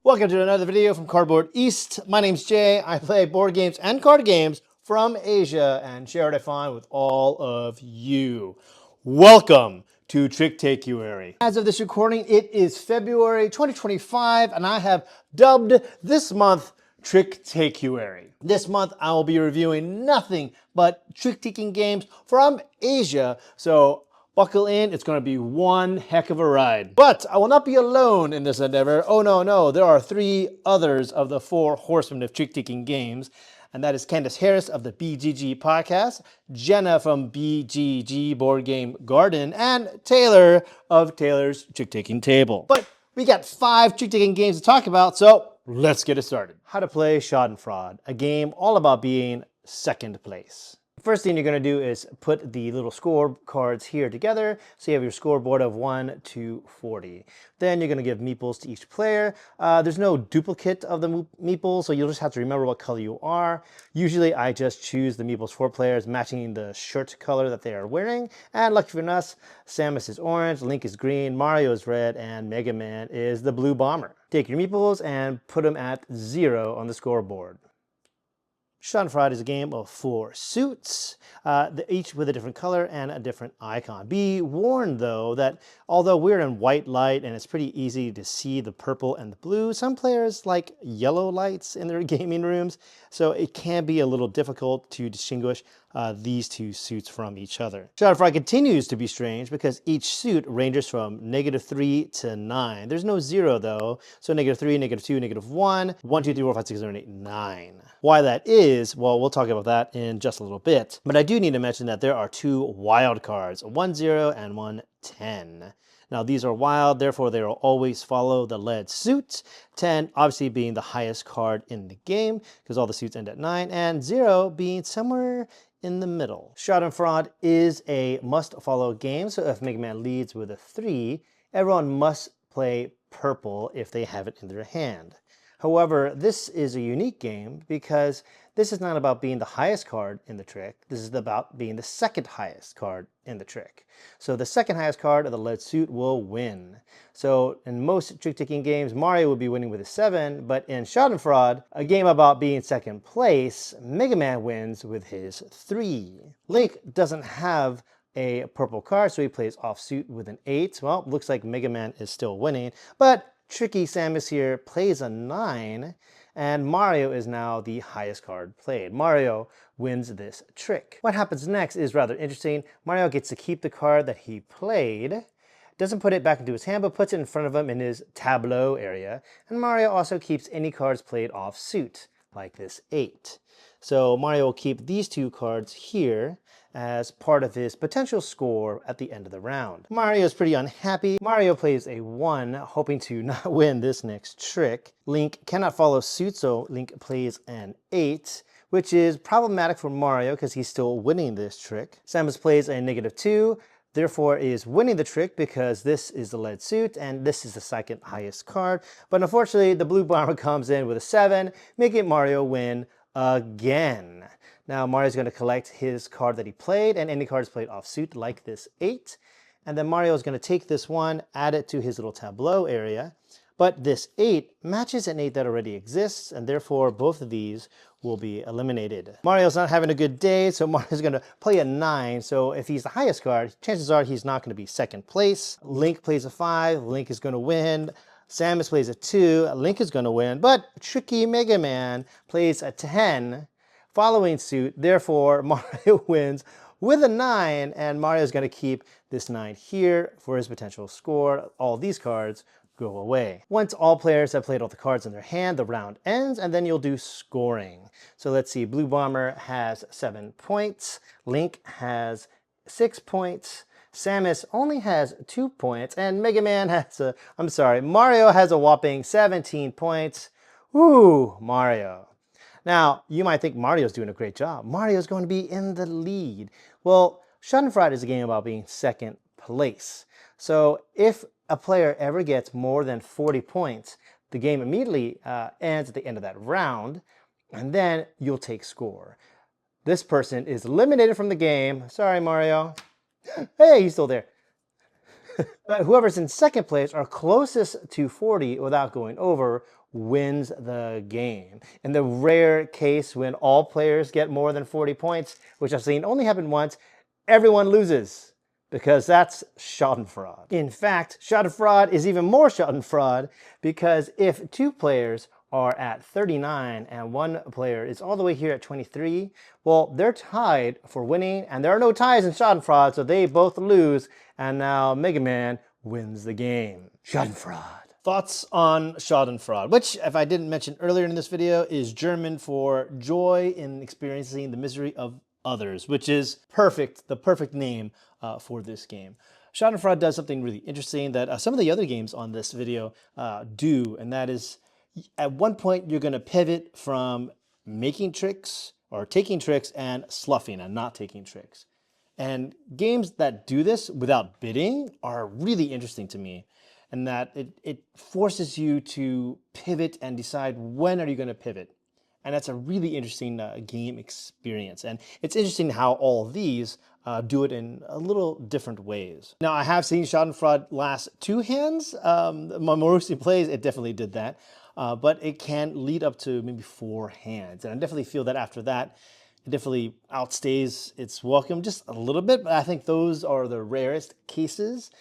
Welcome to another video from Cardboard East. My name's Jay. I play board games and card games from Asia and share what I find with all of you. Welcome to Trick Take-uary. As of this recording, it is February 2025, and I have dubbed this month Trick Take-uary. This month, I will be reviewing nothing but trick-taking games from Asia, so buckle in, it's going to be one heck of a ride. But I will not be alone in this endeavor. Oh no, there are three others of the four horsemen of trick-taking games, and that is Candace Harris of the BGG podcast, Jenna from BGG Board Game Garden, and Taylor of Taylor's Trick-taking Table. But we got 5 trick-taking games to talk about, so let's get it started. How to play Schadenfreude, a game all about being second place. First thing you're going to do is put the little score cards here together. So you have your scoreboard of 1 to 40. Then you're going to give meeples to each player. There's no duplicate of the meeples, so you'll just have to remember what color you are. Usually I just choose the meeples for players matching the shirt color that they are wearing. And lucky for us, Samus is orange, Link is green, Mario is red, and Mega Man is the blue bomber. Take your meeples and put them at 0 on the scoreboard. Schadenfreude is a game of 4 suits, each with a different color and a different icon. Be warned though that although we're in white light and it's pretty easy to see the purple and the blue, some players like yellow lights in their gaming rooms, so it can be a little difficult to distinguish these two suits from each other. Schadenfreude continues to be strange because each suit ranges from -3 to 9. There's no 0 though, so -3, -2, -1, 1, 2, 3, 4, 5, 6, 7, 8, 9. Why that is, well, we'll talk about that in just a little bit. But I do need to mention that there are 2 wild cards, 1, 0 and 1, 10. Now these are wild, therefore they will always follow the led suit. 10 obviously being the highest card in the game because all the suits end at 9, and 0 being somewhere in the middle. Schadenfreude is a must-follow game, so if Mega Man leads with a 3, everyone must play purple if they have it in their hand. However, this is a unique game because this is not about being the highest card in the trick. This is about being the second highest card in the trick. So the second highest card of the lead suit will win. So in most trick-taking games, Mario would be winning with a 7, but in Schadenfreude, a game about being second place, Mega Man wins with his 3. Link doesn't have a purple card, so he plays offsuit with an 8. Well, looks like Mega Man is still winning, but Tricky Samus here plays a 9, and Mario is now the highest card played. Mario wins this trick. What happens next is rather interesting. Mario gets to keep the card that he played, doesn't put it back into his hand, but puts it in front of him in his tableau area, and Mario also keeps any cards played off suit, like this 8. So Mario will keep these 2 cards here as part of his potential score at the end of the round. Mario is pretty unhappy. Mario plays a 1, hoping to not win this next trick. Link cannot follow suit, so Link plays an 8, which is problematic for Mario because he's still winning this trick. Samus plays a -2, therefore is winning the trick because this is the lead suit and this is the second highest card. But unfortunately, the blue bomber comes in with a 7, making Mario win again. Now Mario's going to collect his card that he played and any cards played off suit like this 8. And then Mario is going to take this 1, add it to his little tableau area. But this 8 matches an 8 that already exists, and therefore both of these will be eliminated. Mario's not having a good day, so Mario's going to play a 9. So if he's the highest card, chances are he's not going to be second place. Link plays a 5, Link is going to win. Samus plays a 2, Link is going to win. But Tricky Mega Man plays a 10, following suit, therefore Mario wins with a 9, and Mario's going to keep this 9 here for his potential score. All these cards go away. Once all players have played all the cards in their hand, the round ends, and then you'll do scoring. So let's see, Blue Bomber has 7 points, Link has 6 points, Samus only has 2 points, and Mega Man has Mario has a whopping 17 points. Woo, Mario. Now, you might think Mario's doing a great job. Mario's going to be in the lead. Well, Schadenfreude is a game about being second place. So if a player ever gets more than 40 points, the game immediately ends at the end of that round, and then you'll take score. This person is eliminated from the game. Sorry, Mario. Hey, he's still there. But whoever's in second place or closest to 40 without going over wins the game. In the rare case when all players get more than 40 points, which I've seen only happen once, everyone loses because that's Schadenfreude. In fact, Schadenfreude is even more Schadenfreude because if two players are at 39 and one player is all the way here at 23, well, they're tied for winning, and there are no ties in Schadenfreude, so they both lose, and now Mega Man wins the game. Schadenfreude. Thoughts on Schadenfreude, which, if I didn't mention earlier in this video, is German for joy in experiencing the misery of others, which is perfect, the perfect name for this game. Schadenfreude does something really interesting that some of the other games on this video do, and that is at one point you're going to pivot from making tricks or taking tricks and sluffing and not taking tricks. And games that do this without bidding are really interesting to me, and that it forces you to pivot and decide when are you going to pivot. And that's a really interesting game experience. And it's interesting how all of these do it in a little different ways. Now, I have seen Schadenfreude last two hands. My more recent plays, it definitely did that. But it can lead up to maybe four hands. And I definitely feel that after that, it definitely outstays its welcome just a little bit. But I think those are the rarest cases.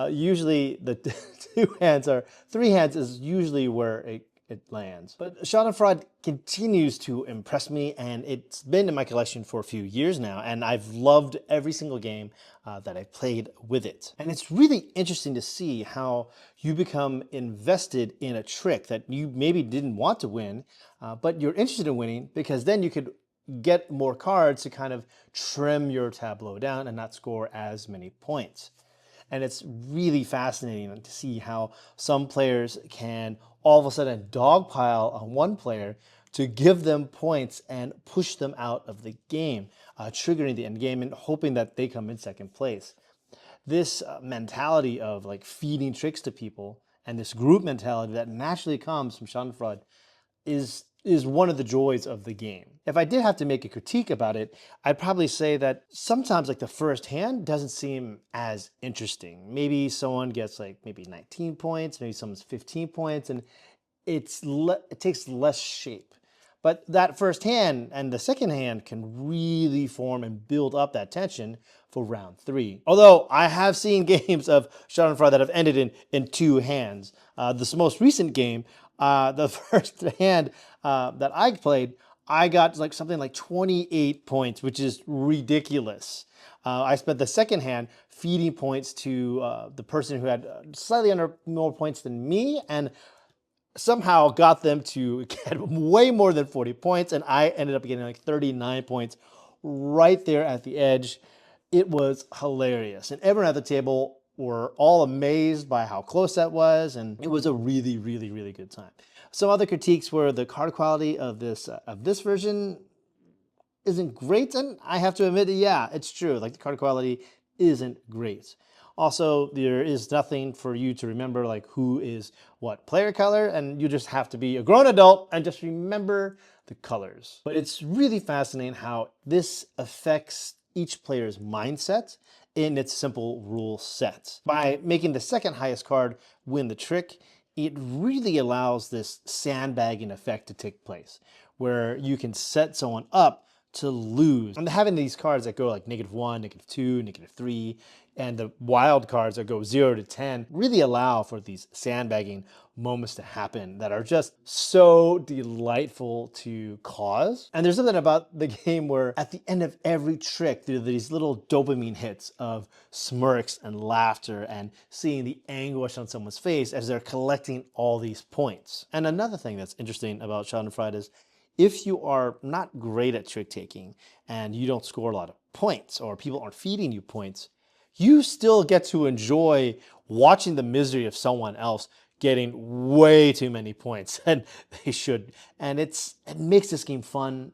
Usually the three hands is usually where it lands. But Schadenfreude continues to impress me, and it's been in my collection for a few years now, and I've loved every single game that I've played with it. And it's really interesting to see how you become invested in a trick that you maybe didn't want to win, but you're interested in winning because then you could get more cards to kind of trim your tableau down and not score as many points. And it's really fascinating to see how some players can all of a sudden dogpile on one player to give them points and push them out of the game, triggering the end game and hoping that they come in second place. This mentality of like feeding tricks to people and this group mentality that naturally comes from Schadenfreude is one of the joys of the game. If I did have to make a critique about it, I'd probably say that sometimes like the first hand doesn't seem as interesting. Maybe someone gets like maybe 19 points, maybe someone's 15 points, and it takes less shape. But that first hand and the second hand can really form and build up that tension for round three. Although I have seen games of Schadenfreude that have ended in two hands. This most recent game, the first hand that I played, I got like something like 28 points, which is ridiculous. I spent the second hand feeding points to the person who had slightly more points than me, and somehow got them to get way more than 40 points, and I ended up getting like 39 points right there at the edge. It was hilarious, and everyone at the table were all amazed by how close that was, and it was a really, really, really good time. Some other critiques were the card quality of this version isn't great, and I have to admit, yeah, it's true. Like the card quality isn't great. Also, there is nothing for you to remember like who is what player color, and you just have to be a grown adult and just remember the colors. But it's really fascinating how this affects each player's mindset in its simple rule set. By making the second highest card win the trick, it really allows this sandbagging effect to take place, where you can set someone up to lose. And having these cards that go like -1, -2, -3, and the wild cards that go 0 to 10 really allow for these sandbagging moments to happen that are just so delightful to cause. And there's something about the game where at the end of every trick, there are these little dopamine hits of smirks and laughter and seeing the anguish on someone's face as they're collecting all these points. And another thing that's interesting about Schadenfreude is if you are not great at trick taking and you don't score a lot of points or people aren't feeding you points, you still get to enjoy watching the misery of someone else getting way too many points than they should. And it makes this game fun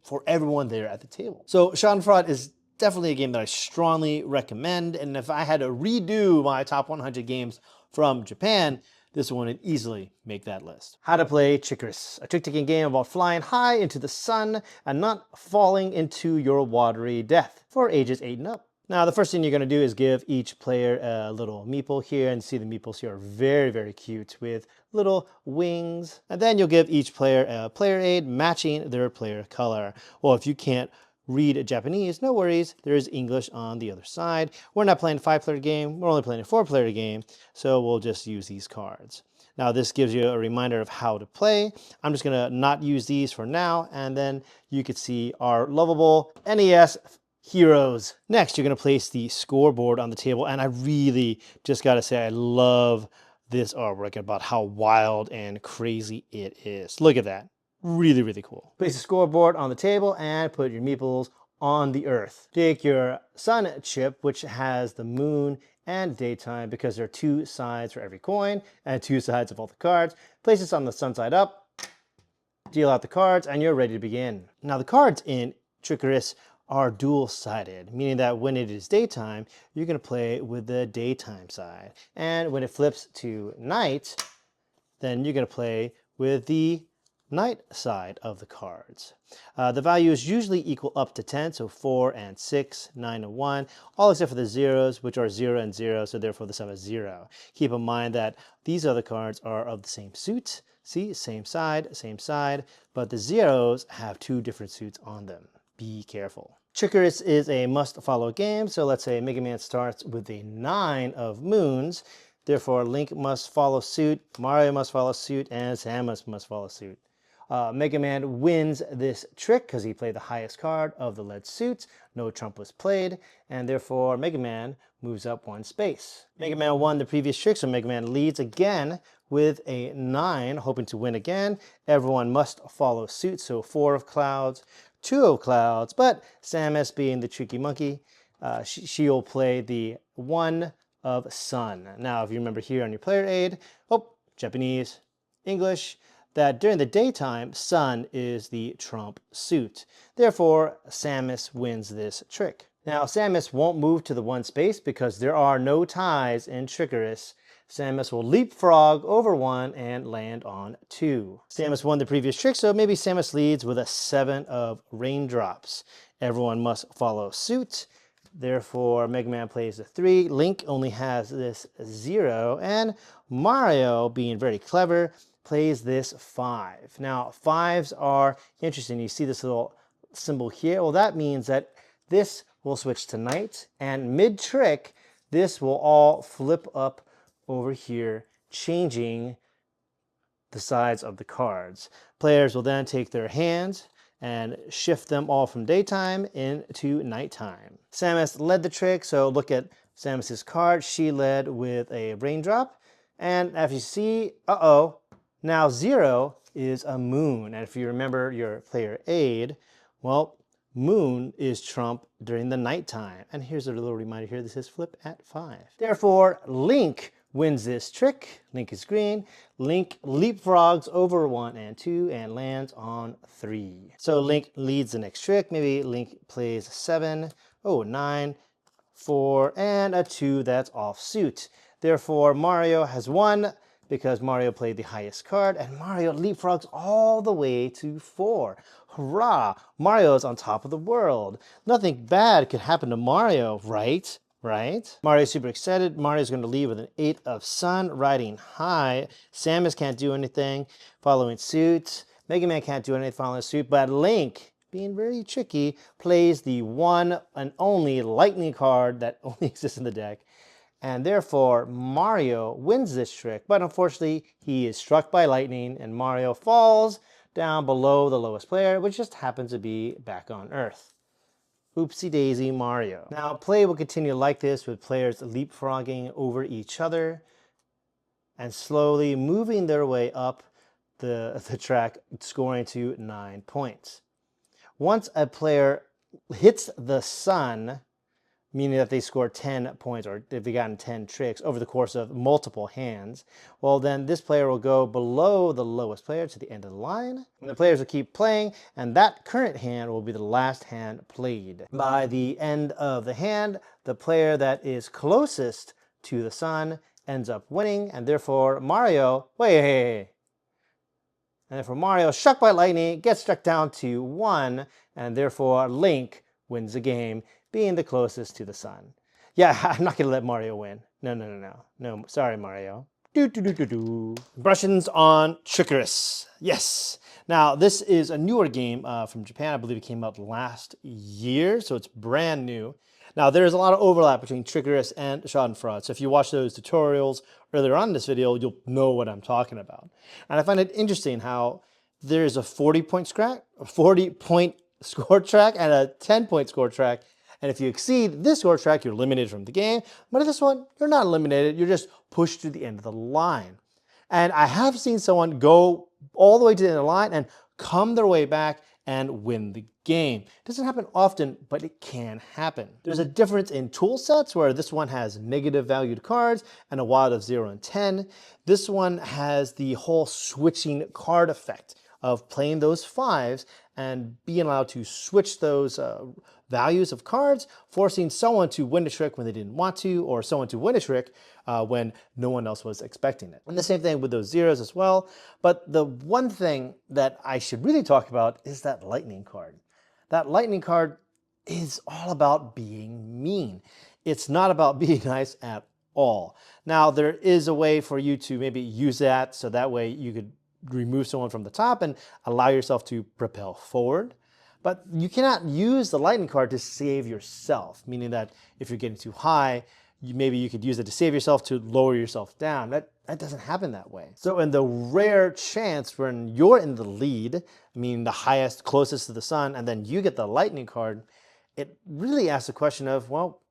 for everyone there at the table. So Schadenfreude is definitely a game that I strongly recommend. And if I had to redo my top 100 games from Japan, this one would easily make that list. How to play Trickarus, a trick-taking game about flying high into the sun and not falling into your watery death for ages 8 and up. Now, the first thing you're going to do is give each player a little meeple here, and see the meeples here are very, very cute with little wings. And then you'll give each player a player aid matching their player color. Well, if you can't read Japanese, no worries, there is English on the other side. We're not playing a 5-player game, we're only playing a 4-player game, so we'll just use these cards. Now, this gives you a reminder of how to play. I'm just going to not use these for now, and then you can see our lovable NES heroes. Next, you're going to place the scoreboard on the table, and I really just got to say I love this artwork about how wild and crazy it is. Look at that. Really, really cool. Place the scoreboard on the table and put your meeples on the earth. Take your sun chip, which has the moon and daytime, because there are 2 sides for every coin and 2 sides of all the cards. Place this on the sun side up, deal out the cards, and you're ready to begin. Now, the cards in Trickarus are dual-sided, meaning that when it is daytime, you're going to play with the daytime side. And when it flips to night, then you're going to play with the night side of the cards. The value is usually equal up to 10, so 4 and 6, 9 and 1, all except for the zeros, which are 0 and 0, so therefore the sum is 0. Keep in mind that these other cards are of the same suit. See, same side, but the zeros have 2 different suits on them. Be careful. Trickarus is a must-follow game, so let's say Mega Man starts with a 9 of moons. Therefore, Link must follow suit, Mario must follow suit, and Samus must follow suit. Mega Man wins this trick because he played the highest card of the lead suits. No trump was played, and therefore Mega Man moves up 1 space. Mega Man won the previous trick, so Mega Man leads again with a 9, hoping to win again. Everyone must follow suit, so 4 of clouds, 2 of clouds, but Samus, being the tricky monkey, she'll play the 1 of sun. Now, if you remember here on your player aid, Japanese, English, that during the daytime, sun is the trump suit. Therefore, Samus wins this trick. Now, Samus won't move to the 1 space because there are no ties in Trickarus. Samus will leapfrog over 1 and land on 2. Samus won the previous trick, so maybe Samus leads with a 7 of raindrops. Everyone must follow suit. Therefore, Mega Man plays a 3. Link only has this 0. And Mario, being very clever, plays this 5. Now, 5s are interesting. You see this little symbol here? Well, that means that this will switch to night, and mid-trick, this will all flip up over here, changing the sides of the cards. Players will then take their hands and shift them all from daytime into nighttime. Samus led the trick, so look at Samus's card. She led with a raindrop, and as you see, now 0 is a moon. And if you remember your player aid, well, moon is trump during the nighttime. And here's a little reminder here that says flip at 5. Therefore, Link wins this trick. Link is green. Link leapfrogs over 1 and 2 and lands on 3. So Link leads the next trick. Maybe Link plays 7, 9, 4, and a 2 that's off suit. Therefore, Mario has won because Mario played the highest card, and Mario leapfrogs all the way to 4. Hurrah! Mario's on top of the world. Nothing bad could happen to Mario, right? Mario's super excited. Mario's going to lead with an 8 of sun, riding high. Samus can't do anything, following suit. Mega Man can't do anything following suit, but Link, being very tricky, plays the 1 and only lightning card that only exists in the deck. And therefore, Mario wins this trick, but unfortunately, he is struck by lightning, and Mario falls down below the lowest player, which just happens to be back on Earth. Oopsie daisy Mario. Now, play will continue like this, with players leapfrogging over each other and slowly moving their way up the track, scoring to 9 points. Once a player hits the sun, meaning that they scored 10 points, or if they gotten 10 tricks over the course of multiple hands, well, then this player will go below the lowest player to the end of the line. And the players will keep playing, and that current hand will be the last hand played. By the end of the hand, the player that is closest to the sun ends up winning, and therefore Mario, and therefore Mario, struck by lightning, gets struck down to 1, and therefore Link wins the game, being the closest to the sun. Yeah, I'm not gonna let Mario win. No, no, no, no. No, sorry, Mario. Do, do, do, do, do. Impressions on Trickarus. Yes. Now, this is a newer game from Japan. I believe it came out last year, so it's brand new. Now, there's a lot of overlap between Trickarus and Schadenfreude. So if you watch those tutorials earlier on in this video, you'll know what I'm talking about. And I find it interesting how there's a 40-point score track and a 10-point score track. And if you exceed this score track, you're eliminated from the game. But in this one, you're not eliminated. You're just pushed to the end of the line. And I have seen someone go all the way to the end of the line and come their way back and win the game. It doesn't happen often, but it can happen. There's a difference in tool sets where this one has negative valued cards and a wild of 0 and 10. This one has the whole switching card effect of playing those 5s and being allowed to switch those values of cards, forcing someone to win a trick when they didn't want to, or someone to win a trick when no one else was expecting it. And the same thing with those 0s as well. But the one thing that I should really talk about is that lightning card. That lightning card is all about being mean. It's not about being nice at all. Now, there is a way for you to maybe use that so that way you could remove someone from the top and allow yourself to propel forward. But you cannot use the lightning card to save yourself, meaning that if you're getting too high, maybe you could use it to save yourself to lower yourself down. That doesn't happen that way. So in the rare chance when you're in the lead, meaning the highest, closest to the sun, and then you get the lightning card, it really asks the question of, well,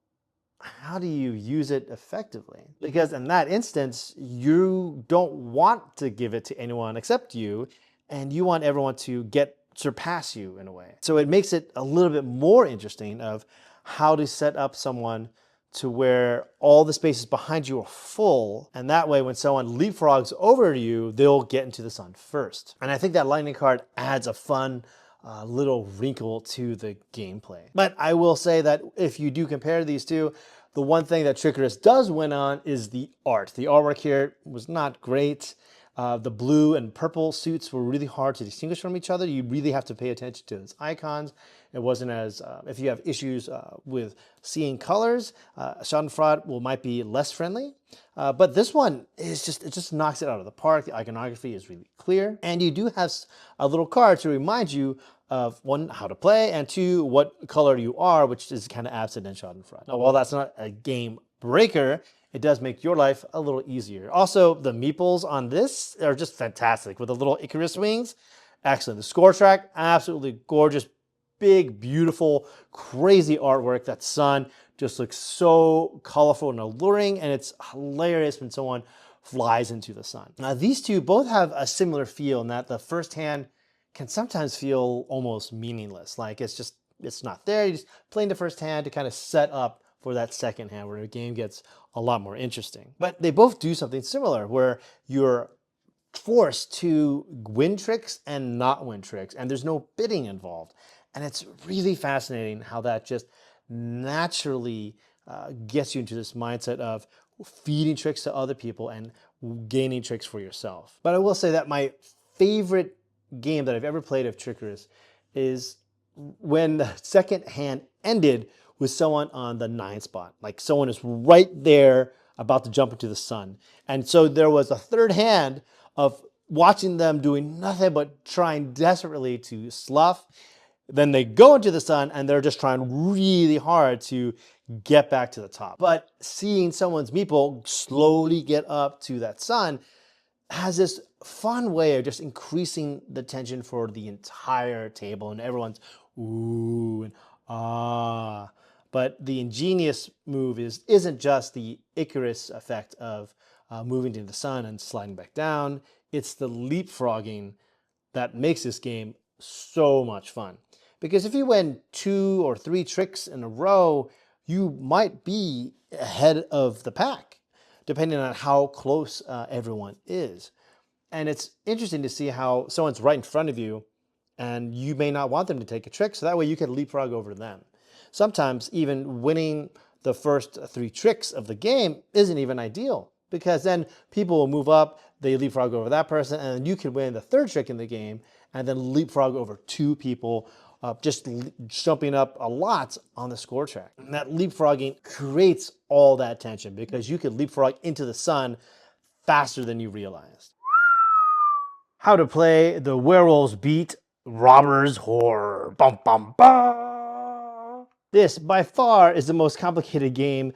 how do you use it effectively? Because in that instance, you don't want to give it to anyone except you, and you want everyone to surpass you in a way. So it makes it a little bit more interesting of how to set up someone to where all the spaces behind you are full, and that way when someone leapfrogs over you, they'll get into the sun first. And I think that lightning card adds a fun little wrinkle to the gameplay. But I will say that if you do compare these two, the one thing that Trickarus does win on is the art. The artwork here was not great. The blue and purple suits were really hard to distinguish from each other. You really have to pay attention to those icons. It wasn't as, if you have issues with seeing colors, Schadenfreude might be less friendly. But this one is it just knocks it out of the park. The iconography is really clear. And you do have a little card to remind you of one, how to play, and two, what color you are, which is kind of absent in Schadenfreude. Now, while that's not a game breaker, it does make your life a little easier. Also, the meeples on this are just fantastic with the little Icarus wings. Excellent. The score track, absolutely gorgeous, big, beautiful, crazy artwork. That sun just looks so colorful and alluring, and it's hilarious when someone flies into the sun. Now, these two both have a similar feel in that the first hand can sometimes feel almost meaningless. Like it's not there. You're just playing the first hand to kind of set up for that second hand where the game gets a lot more interesting. But they both do something similar where you're forced to win tricks and not win tricks, and there's no bidding involved. And it's really fascinating how that just naturally gets you into this mindset of feeding tricks to other people and gaining tricks for yourself. But I will say that my favorite game that I've ever played of Trickarus is when the second hand ended with someone on the 9 spot. Like someone is right there about to jump into the sun. And so there was a third hand of watching them doing nothing but trying desperately to slough. Then they go into the sun and they're just trying really hard to get back to the top. But seeing someone's meeple slowly get up to that sun has this fun way of just increasing the tension for the entire table, and everyone's ooh and ah. But the ingenious move isn't just the Icarus effect of moving to the sun and sliding back down. It's the leapfrogging that makes this game so much fun. Because if you win 2 or 3 tricks in a row, you might be ahead of the pack, depending on how close everyone is. And it's interesting to see how someone's right in front of you and you may not want them to take a trick, so that way you can leapfrog over them. Sometimes even winning the first 3 tricks of the game isn't even ideal, because then people will move up, they leapfrog over that person, and then you can win the 3rd trick in the game and then leapfrog over 2 people just jumping up a lot on the score track. And that leapfrogging creates all that tension because you could leapfrog into the sun faster than you realized. How to play the Werewolves beat Robbers Horror. Bum, bum, bum. This, by far, is the most complicated game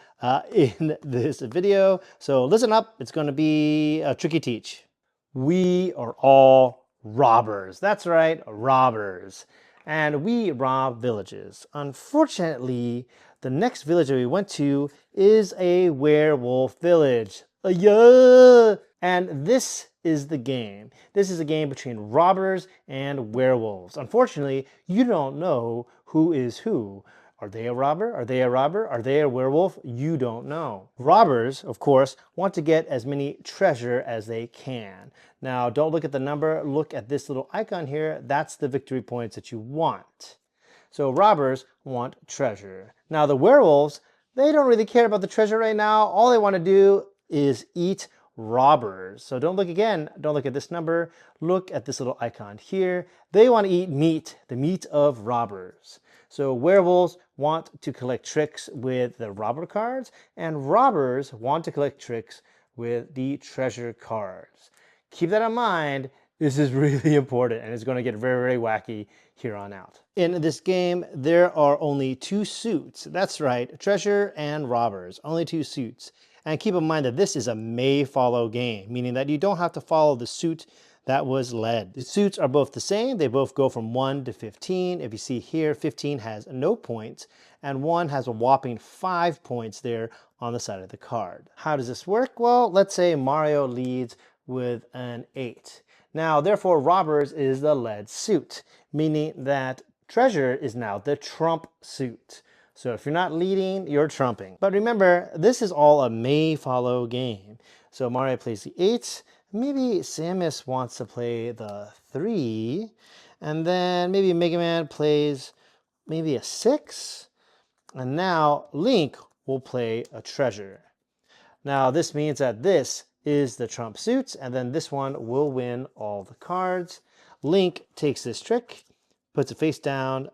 in this video. So listen up, it's going to be a tricky teach. We are all robbers. That's right, robbers. And we rob villages. Unfortunately, the next village that we went to is a werewolf village. Yeah! And this is the game. This is a game between robbers and werewolves. Unfortunately, you don't know who is who. Are they a robber? Are they a robber? Are they a werewolf? You don't know. Robbers, of course, want to get as many treasure as they can. Now, don't look at the number. Look at this little icon here. That's the victory points that you want. So robbers want treasure. Now, the werewolves, they don't really care about the treasure right now. All they want to do is eat robbers. So don't look again. Don't look at this number. Look at this little icon here. They want to eat meat, the meat of robbers. So werewolves want to collect tricks with the robber cards, and robbers want to collect tricks with the treasure cards. Keep that in mind. This is really important, and it's going to get very, very wacky here on out. In this game, there are only two suits. That's right, treasure and robbers. Only two suits. And keep in mind that this is a may follow game, meaning that you don't have to follow the suit that was led. The suits are both the same. They both go from 1 to 15. If you see here, 15 has no points, and 1 has a whopping 5 points there on the side of the card. How does this work? Well, let's say Mario leads with an 8. Now, therefore, robbers is the led suit, meaning that treasure is now the trump suit. So if you're not leading, you're trumping. But remember, this is all a may follow game. So Mario plays the 8. Maybe Samus wants to play the 3. And then maybe Mega Man plays maybe a 6. And now Link will play a treasure. Now this means that this is the trump suit, and then this one will win all the cards. Link takes this trick, puts it face down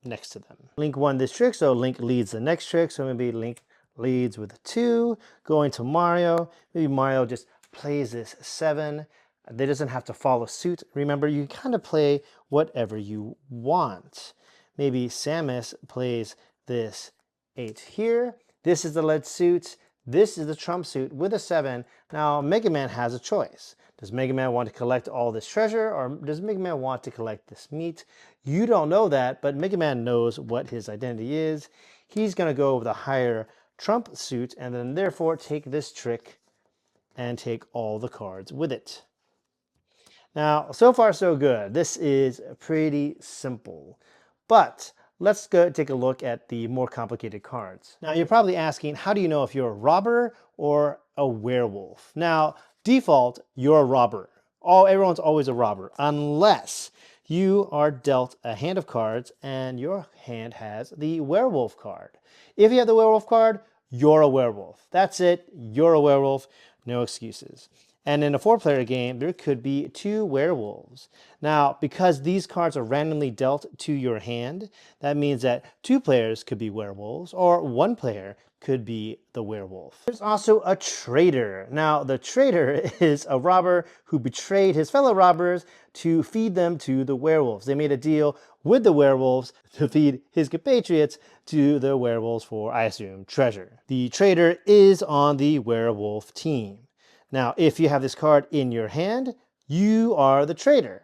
next to them. Link won this trick, so Link leads the next trick. So maybe Link leads with a 2, going to Mario. Maybe Mario just plays this 7. They doesn't have to follow suit. Remember, you kind of play whatever you want. Maybe Samus plays this 8 here. This is the led suit. This is the trump suit with a 7. Now, Mega Man has a choice. Does Mega Man want to collect all this treasure, or does Mega Man want to collect this meat? You don't know that, but Mega Man knows what his identity is. He's going to go with a higher trump suit, and then therefore take this trick and take all the cards with it. Now, so far so good. This is pretty simple. But let's go take a look at the more complicated cards. Now, you're probably asking, how do you know if you're a robber or a werewolf? Now, default, you're a robber. Everyone's always a robber, unless you are dealt a hand of cards and your hand has the werewolf card. If you have the werewolf card, you're a werewolf. That's it, you're a werewolf, no excuses. And in a 4-player game, there could be 2 werewolves. Now, because these cards are randomly dealt to your hand, that means that 2 players could be werewolves, or 1 player could be the werewolf. There's also a traitor. Now, the traitor is a robber who betrayed his fellow robbers to feed them to the werewolves. They made a deal with the werewolves to feed his compatriots to the werewolves for, I assume, treasure. The traitor is on the werewolf team. Now, if you have this card in your hand, you are the traitor.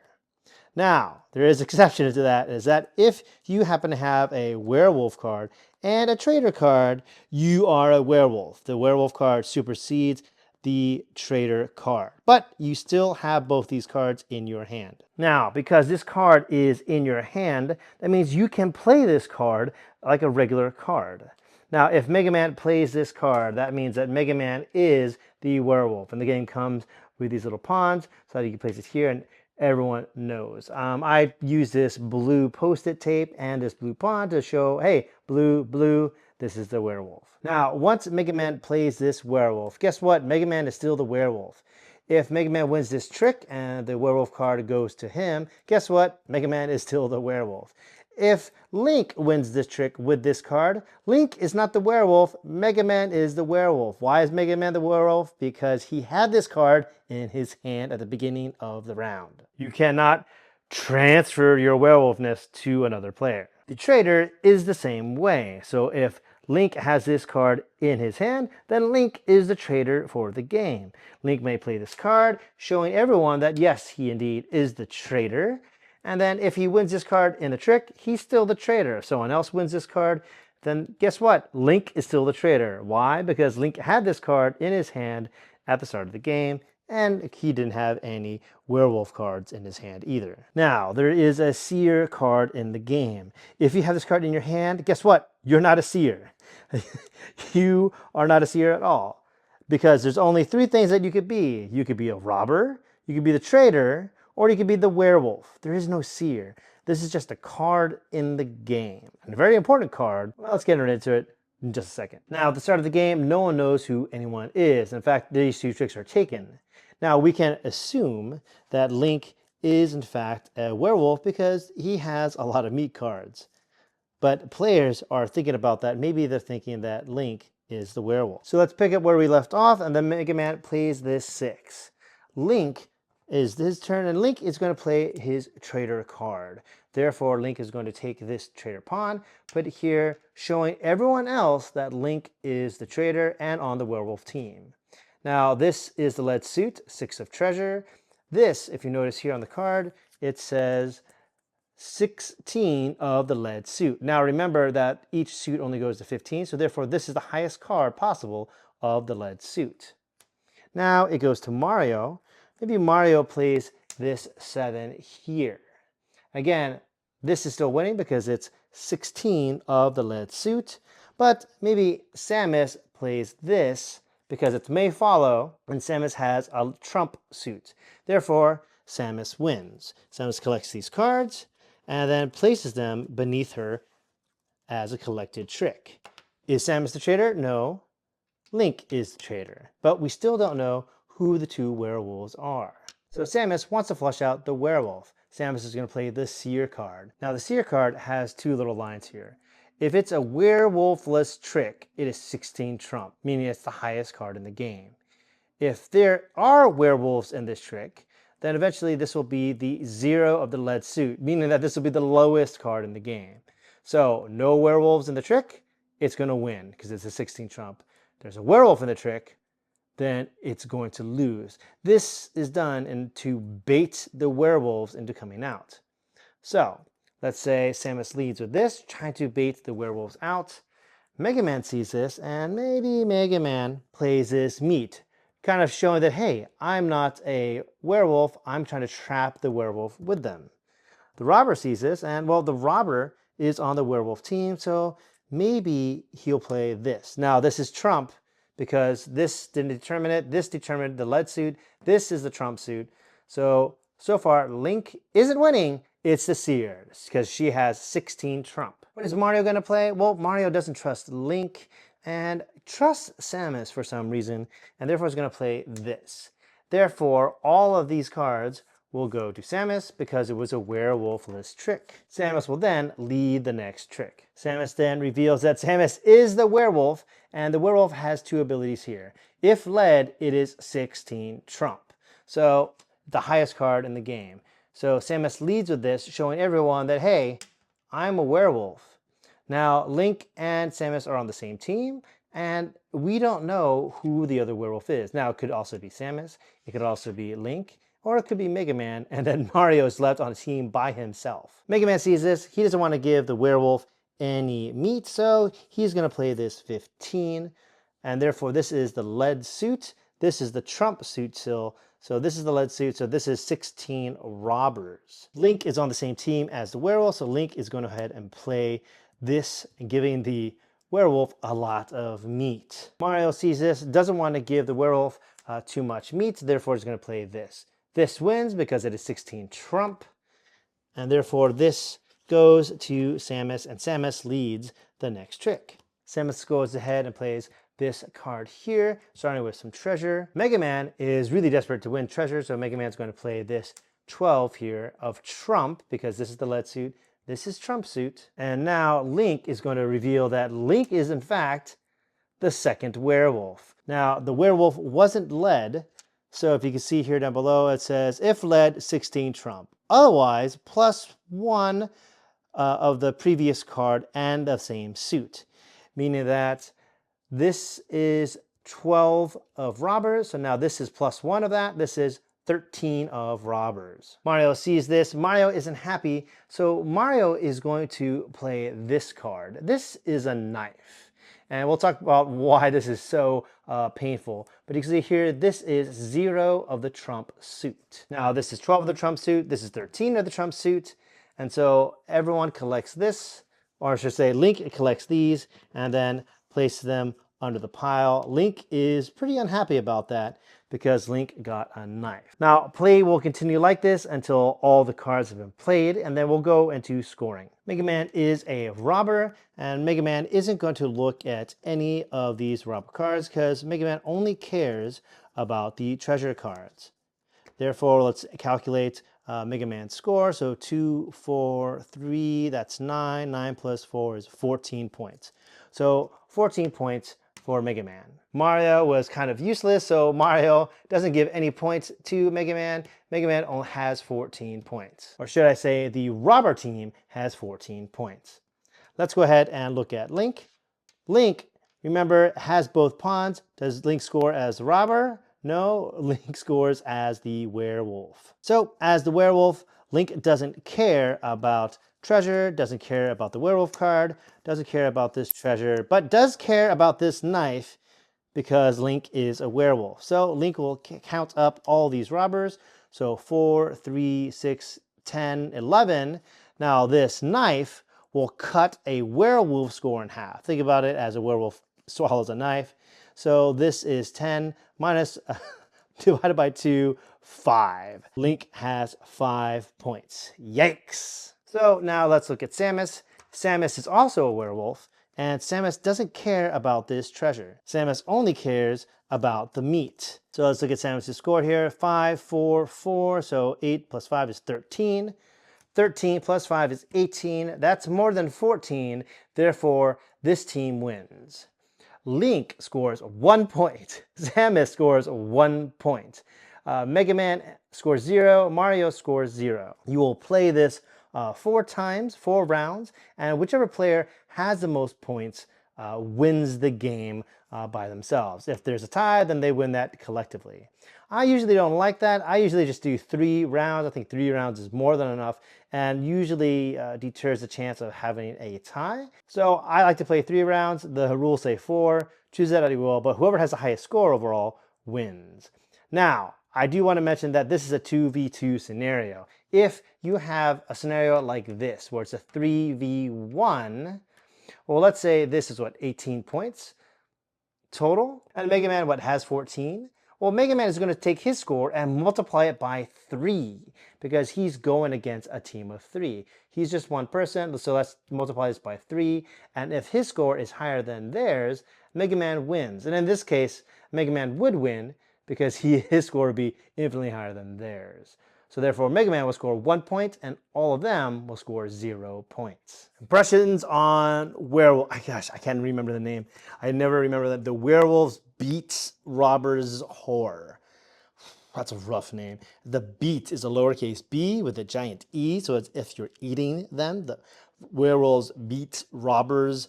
Now, there is an exception to that, is that if you happen to have a werewolf card and a traitor card, you are a werewolf. The werewolf card supersedes the traitor card, but you still have both these cards in your hand. Now, because this card is in your hand, that means you can play this card like a regular card. Now, if Mega Man plays this card, that means that Mega Man is the werewolf. And the game comes with these little pawns, so you can place it here and everyone knows. I use this blue post-it tape and this blue pawn to show, hey, blue, blue, this is the werewolf. Now, once Mega Man plays this werewolf, guess what? Mega Man is still the werewolf. If Mega Man wins this trick and the werewolf card goes to him, guess what? Mega Man is still the werewolf. if Link wins this trick with this card, Link is not the werewolf, Mega Man is the werewolf. Why is Mega Man the werewolf? Because he had this card in his hand at the beginning of the round. You cannot transfer your werewolfness to another player. The traitor is the same way. So if Link has this card in his hand, then Link is the traitor for the game. Link may play this card, showing everyone that yes, he indeed is the traitor. And then if he wins this card in the trick, he's still the traitor. If someone else wins this card, then guess what? Link is still the traitor. Why? Because Link had this card in his hand at the start of the game, and he didn't have any werewolf cards in his hand either. Now, there is a seer card in the game. If you have this card in your hand, guess what? You're not a seer. You are not a seer at all. Because there's only three things that you could be. You could be a robber, you could be the traitor, or you could be the werewolf. There is no seer. This is just a card in the game. And a very important card. Well, let's get into it in just a second. Now, at the start of the game, no one knows who anyone is. In fact, these two tricks are taken. Now, we can assume that Link is, in fact, a werewolf because he has a lot of meat cards. But players are thinking about that. Maybe they're thinking that Link is the werewolf. So let's pick up where we left off, and then Mega Man plays this 6. Link is his turn, and Link is going to play his traitor card. Therefore, Link is going to take this traitor pawn, put it here, showing everyone else that Link is the traitor and on the werewolf team. Now, this is the lead suit, 6 of treasure. This, if you notice here on the card, it says 16 of the lead suit. Now remember that each suit only goes to 15, so therefore this is the highest card possible of the lead suit. Now it goes to Mario. Maybe Mario plays this 7 here. Again, this is still winning because it's 16 of the lead suit, but maybe Samus plays this because it's may follow, and Samus has a trump suit. Therefore, Samus wins. Samus collects these cards, and then places them beneath her as a collected trick. Is Samus the traitor? No. Link is the traitor. But we still don't know who the two werewolves are. So Samus wants to flush out the werewolf. Samus is going to play the Seer card. Now the Seer card has two little lines here. If it's a werewolfless trick, it is 16 trump, meaning it's the highest card in the game. If there are werewolves in this trick, then eventually this will be the 0 of the lead suit, meaning that this will be the lowest card in the game. So no werewolves in the trick, it's going to win because it's a 16 trump. There's a werewolf in the trick, then it's going to lose. This is done to bait the werewolves into coming out. So let's say Samus leads with this, trying to bait the werewolves out. Mega Man sees this, and maybe Mega Man plays this meat, kind of showing that, hey, I'm not a werewolf, I'm trying to trap the werewolf with them. The robber sees this, and well, the robber is on the werewolf team, so maybe he'll play this. Now, this is trump, because this didn't determine it, this determined the lead suit, this is the trump suit. So far, Link isn't winning, it's the Seer, because she has 16 trump. What is Mario going to play? Well, Mario doesn't trust Link, and trusts Samus for some reason, and therefore is going to play this. Therefore, all of these cards will go to Samus because it was a werewolfless trick. Samus will then lead the next trick. Samus then reveals that Samus is the werewolf, and the werewolf has two abilities here. If led, it is 16 trump. So the highest card in the game. So Samus leads with this, showing everyone that, hey, I'm a werewolf. Now, Link and Samus are on the same team, and we don't know who the other werewolf is. Now, it could also be Samus, it could also be Link, or it could be Mega Man, and then Mario is left on a team by himself. Mega Man sees this, he doesn't want to give the werewolf any meat, so he's going to play this 15, and therefore this is the lead suit, this is the trump suit still, so this is the lead suit, so this is 16 robbers. Link is on the same team as the werewolf, so Link is going to go ahead and play this, giving the werewolf a lot of meat. Mario sees this, doesn't want to give the werewolf too much meat, therefore he's going to play this. This wins because it is 16 trump, and therefore this goes to Samus, and Samus leads the next trick. Samus goes ahead and plays this card here, starting with some treasure. Mega Man is really desperate to win treasure, so Mega Man's going to play this 12 here of trump, because this is the lead suit, This is trump suit. And now Link is going to reveal that Link is in fact the second werewolf. Now, the werewolf wasn't led, so if you can see here down below, it says, if led, 16 trump. Otherwise, +1 of the previous card and the same suit, meaning that this is 12 of robbers, so now this is +1 of that. This is 13 of robbers. Mario sees this. Mario isn't happy, so Mario is going to play this card. This is a knife. And we'll talk about why this is so painful. But you can see here, this is 0 of the trump suit. Now, this is 12 of the trump suit. This is 13 of the trump suit. And so everyone collects this, or I should say Link collects these and then places them under the pile. Link is pretty unhappy about that because Link got a knife. Now, play will continue like this until all the cards have been played, and then we'll go into scoring. Mega Man is a robber, and Mega Man isn't going to look at any of these robber cards because Mega Man only cares about the treasure cards. Therefore, let's calculate Mega Man's score. So 2, 4, 3, that's 9. 9 plus 4 is 14 points. So 14 points for Mega Man. Mario was kind of useless, so Mario doesn't give any points to Mega Man. Mega Man only has 14 points. Or should I say the robber team has 14 points. Let's go ahead and look at Link. Link, remember, has both pawns. Does Link score as the robber? No, Link scores as the werewolf. So, as the werewolf, Link doesn't care about treasure, doesn't care about the werewolf card, doesn't care about this treasure, but does care about this knife because Link is a werewolf. So Link will count up all these robbers. So 4, 3, 6, 10, 11. Now this knife will cut a werewolf score in half. Think about it as a werewolf swallows a knife. So this is 10 minus divided by 2, 5. Link has 5 points. Yikes! So now let's look at Samus. Samus is also a werewolf, and Samus doesn't care about this treasure. Samus only cares about the meat. So let's look at Samus' score here. 5, 4, 4, so 8 plus 5 is 13. 13 plus 5 is 18. That's more than 14. Therefore, this team wins. Link scores 1 point. Samus scores 1 point. Mega Man scores 0. Mario scores 0. You will play this 4 times, 4 rounds, and whichever player has the most points wins the game by themselves. If there's a tie, then they win that collectively. I usually don't like that. I usually just do 3 rounds. I think 3 rounds is more than enough and usually deters the chance of having a tie. So I like to play 3 rounds. The rules say 4. Choose that as you will, but whoever has the highest score overall wins. Now, I do want to mention that this is a 2v2 scenario. If you have a scenario like this, where it's a 3v1, well, let's say this is what, 18 points total? And Mega Man, what, has 14? Well, Mega Man is going to take his score and multiply it by 3 because he's going against a team of 3. He's just one person, so let's multiply this by 3. And if his score is higher than theirs, Mega Man wins. And in this case, Mega Man would win because his score would be infinitely higher than theirs. So therefore, Mega Man will score 1 point, and all of them will score 0 points. Impressions on Werewolf. Gosh, I can't remember the name. I never remember that. The Werewolves Beat Robbers Horror. That's a rough name. The beat is a lowercase b with a giant E, so it's if you're eating them. The Werewolves Beat Robbers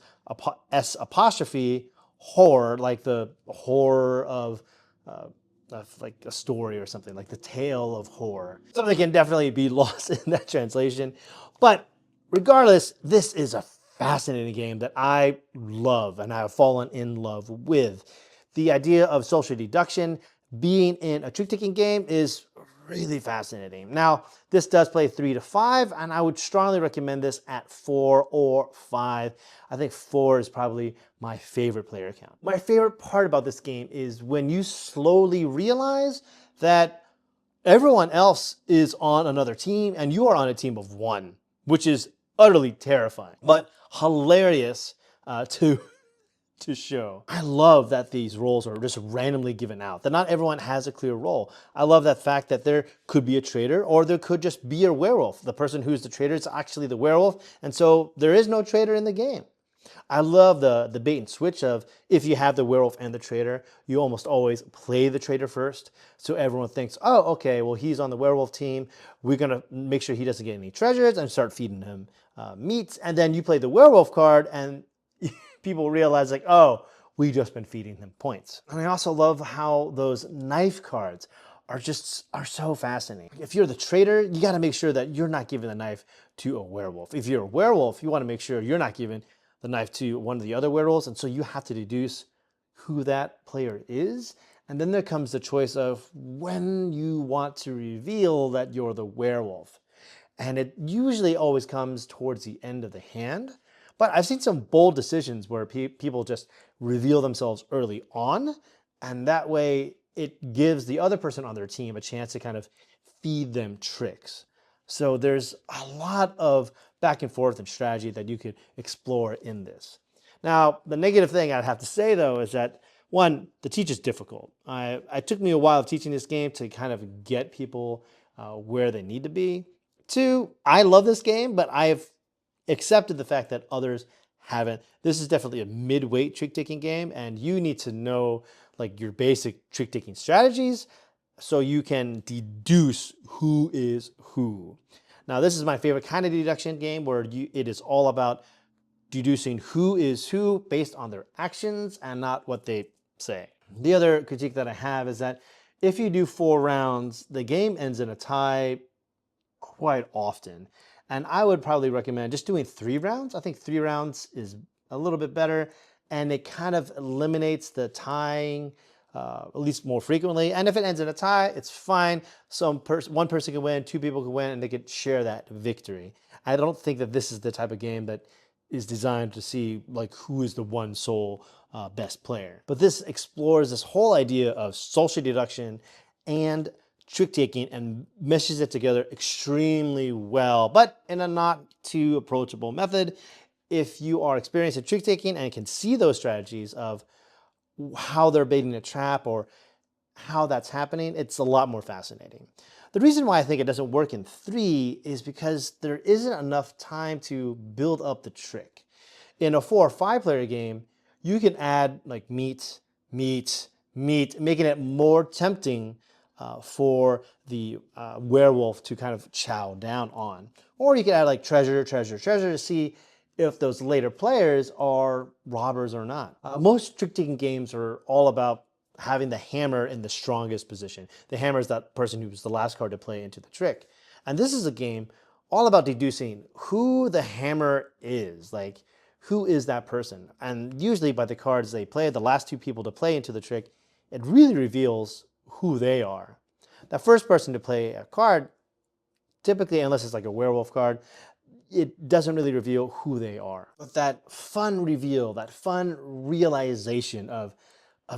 S apostrophe horror, like the horror of like a story or something, like the tale of horror. Something can definitely be lost in that translation. But regardless, this is a fascinating game that I love and I have fallen in love with. The idea of social deduction being in a trick-taking game is really fascinating. Now, this does play 3 to 5, and I would strongly recommend this at 4 or 5. I think 4 is probably my favorite player count. My favorite part about this game is when you slowly realize that everyone else is on another team and you are on a team of 1, which is utterly terrifying, but hilarious to to show. I love that these roles are just randomly given out, that not everyone has a clear role. I love that fact that there could be a traitor or there could just be a werewolf. The person who's the traitor is actually the werewolf, and so there is no traitor in the game. I love the bait and switch of if you have the werewolf and the traitor, you almost always play the traitor first. So everyone thinks, oh, okay, well, he's on the werewolf team. We're going to make sure he doesn't get any treasures and start feeding him meat. And then you play the werewolf card and people realize like, oh, we just been feeding him points. And I also love how those knife cards are so fascinating. If you're the traitor, you got to make sure that you're not giving the knife to a werewolf. If you're a werewolf, you want to make sure you're not giving the knife to one of the other werewolves, and so you have to deduce who that player is. And then there comes the choice of when you want to reveal that you're the werewolf. And it usually always comes towards the end of the hand. But I've seen some bold decisions where people just reveal themselves early on, and that way it gives the other person on their team a chance to kind of feed them tricks. So there's a lot of back and forth and strategy that you could explore in this. Now, the negative thing I'd have to say though is that one, the teach is difficult. It took me a while of teaching this game to kind of get people where they need to be. Two, I love this game, but I've accepted the fact that others haven't. This is definitely a mid-weight trick-taking game, and you need to know like your basic trick-taking strategies so you can deduce who is who. Now, this is my favorite kind of deduction game where it is all about deducing who is who based on their actions and not what they say. The other critique that I have is that if you do 4 rounds, the game ends in a tie quite often. And I would probably recommend just doing 3 rounds. I think 3 rounds is a little bit better, and it kind of eliminates the tying at least more frequently. And if it ends in a tie, it's fine. One person can win, 2 people can win, and they could share that victory. I don't think that this is the type of game that is designed to see like who is the one sole best player. But this explores this whole idea of social deduction and trick taking and meshes it together extremely well, but in a not too approachable method. If you are experienced in trick taking and can see those strategies of how they're baiting a trap or how that's happening, it's a lot more fascinating. The reason why I think it doesn't work in 3 is because there isn't enough time to build up the trick. In a 4 or 5 player game, you can add like meat, making it more tempting for the werewolf to kind of chow down on. Or you can add like treasure to see if those later players are robbers or not. Most trick-taking games are all about having the hammer in the strongest position. The hammer is that person who's the last card to play into the trick. And this is a game all about deducing who the hammer is, like who is that person. And usually by the cards they play, the last 2 people to play into the trick, it really reveals who they are. The first person to play a card, typically, unless it's like a werewolf card, it doesn't really reveal who they are. But that fun reveal, that fun realization of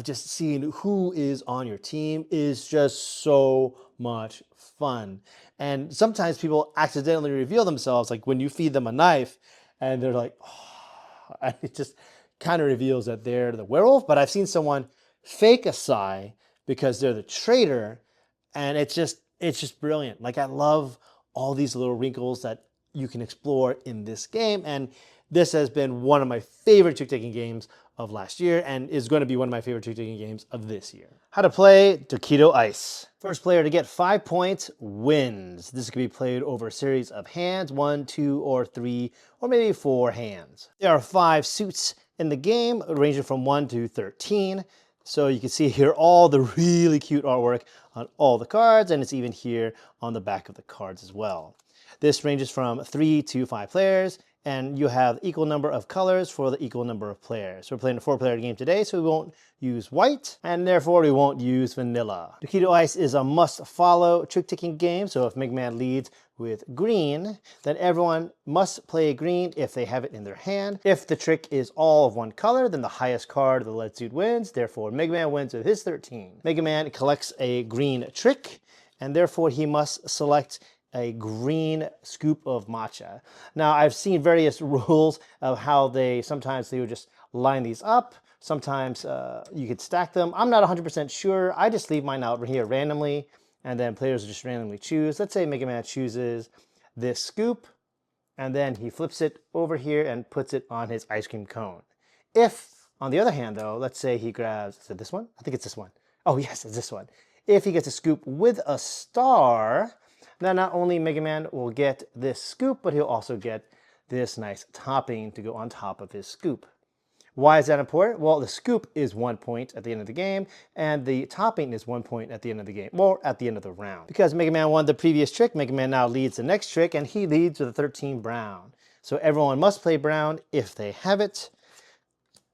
just seeing who is on your team is just so much fun. And sometimes people accidentally reveal themselves, like when you feed them a knife and they're like, oh, and it just kind of reveals that they're the werewolf. But I've seen someone fake a sigh because they're the traitor, and it's just brilliant. Like I love all these little wrinkles that you can explore in this game, and this has been one of my favorite trick-taking games of last year and is going to be one of my favorite trick-taking games of this year. How to play Dokitto Ice. First player to get 5 points wins. This can be played over a series of hands, 1, 2, or 3, or maybe 4 hands. There are 5 suits in the game, ranging from 1 to 13. So you can see here all the really cute artwork on all the cards, and it's even here on the back of the cards as well. This ranges from 3 to 5 players, and you have equal number of colors for the equal number of players. We're playing a 4-player game today, so we won't use white, and therefore we won't use vanilla. Dokitto Ice is a must-follow trick-taking game, so if Mega Man leads with green, then everyone must play green if they have it in their hand. If the trick is all of one color, then the highest card of the lead suit wins, therefore Mega Man wins with his 13. Mega Man collects a green trick, and therefore he must select a green scoop of matcha. Now, I've seen various rules of how sometimes they would just line these up Sometimes you could stack them. I'm not 100% sure. I just leave mine out here randomly, and then players just randomly choose. Let's say Mega Man chooses this scoop, and then he flips it over here and puts it on his ice cream cone. If, on the other hand, though, let's say he grabs, is it this one? I think it's this one. Oh, yes, it's this one. If he gets a scoop with a star, then not only Mega Man will get this scoop, but he'll also get this nice topping to go on top of his scoop. Why is that important? Well, the scoop is 1 point at the end of the game, and the topping is 1 point at the end of the game, or at the end of the round. Because Mega Man won the previous trick, Mega Man now leads the next trick, and he leads with a 13 brown. So everyone must play brown if they have it.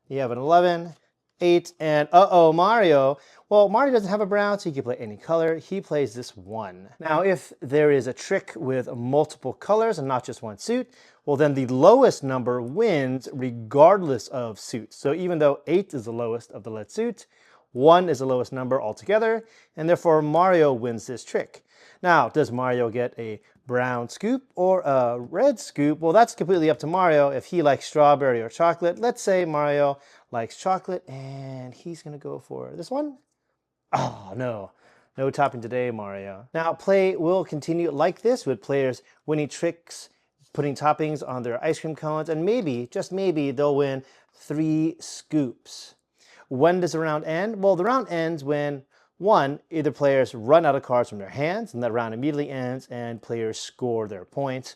You have an 11, 8, and uh-oh, Mario. Well, Mario doesn't have a brown, so he can play any color. He plays this 1. Now, if there is a trick with multiple colors and not just one suit, well, then the lowest number wins regardless of suit. So even though 8 is the lowest of the lead suit, 1 is the lowest number altogether, and therefore Mario wins this trick. Now, does Mario get a brown scoop or a red scoop? Well, that's completely up to Mario if he likes strawberry or chocolate. Let's say Mario likes chocolate, and he's going to go for this one. Oh, no. No topping today, Mario. Now, play will continue like this with players winning tricks, putting toppings on their ice cream cones, and maybe, just maybe, they'll win 3 scoops. When does the round end? Well, the round ends when, 1, either players run out of cards from their hands, and that round immediately ends, and players score their points.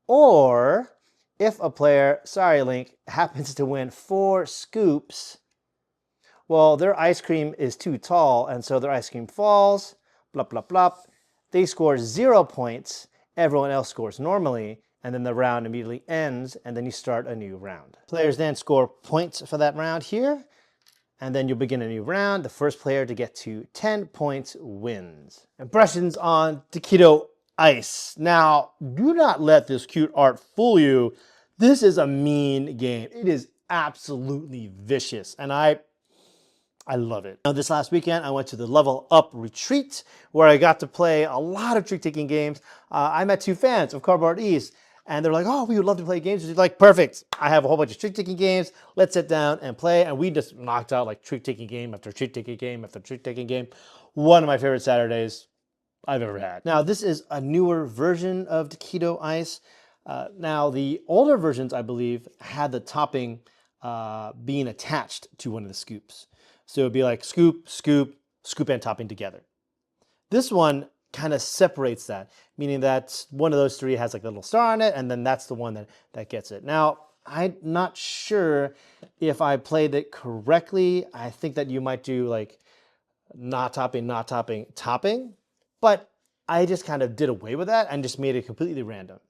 Or, if a player, sorry Link, happens to win 4 scoops, well, their ice cream is too tall, and so their ice cream falls, blop, blop, blop. They score 0 points, everyone else scores normally, and then the round immediately ends, and then you start a new round. Players then score points for that round here, and then you'll begin a new round. The first player to get to 10 points wins. Impressions on Dokitto Ice. Now, do not let this cute art fool you. This is a mean game. It is absolutely vicious, and I love it. Now, this last weekend, I went to the Level Up Retreat, where I got to play a lot of trick-taking games. I met 2 fans of Cardboard East, and they're like, oh, we would love to play games. She's like, perfect. I have a whole bunch of trick-taking games. Let's sit down and play. And we just knocked out like trick-taking game after trick-taking game after trick-taking game. One of my favorite Saturdays I've ever had. Now, this is a newer version of Dokitto Ice. Now, the older versions, I believe, had the topping being attached to one of the scoops. So it'd be like scoop, scoop, scoop and topping together. This one kind of separates that, meaning that one of those 3 has like a little star on it, and then that's the one that gets it. Now, I'm not sure if I played it correctly. I think that you might do like not topping, not topping, topping, but I just kind of did away with that and just made it completely random.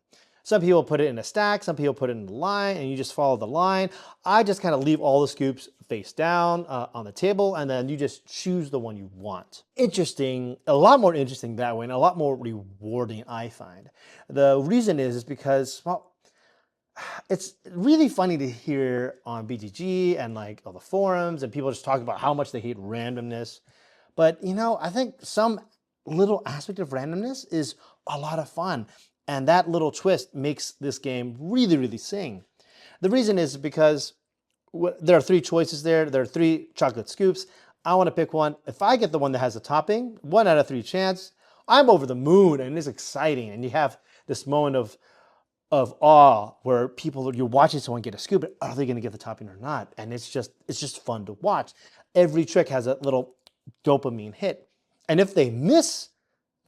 Some people put it in a stack, some people put it in a line, and you just follow the line. I just kind of leave all the scoops face down on the table, and then you just choose the one you want. Interesting, a lot more interesting that way, and a lot more rewarding, I find. The reason is because, well, it's really funny to hear on BGG and like all the forums, and people just talk about how much they hate randomness. But, you know, I think some little aspect of randomness is a lot of fun. And that little twist makes this game really, really sing. The reason is because there are 3 choices there. There are 3 chocolate scoops. I want to pick one. If I get the one that has a topping, 1 out of 3 chance, I'm over the moon and it's exciting. And you have this moment of awe where you're watching someone get a scoop, but are they going to get the topping or not? And it's just fun to watch. Every trick has a little dopamine hit. And if they miss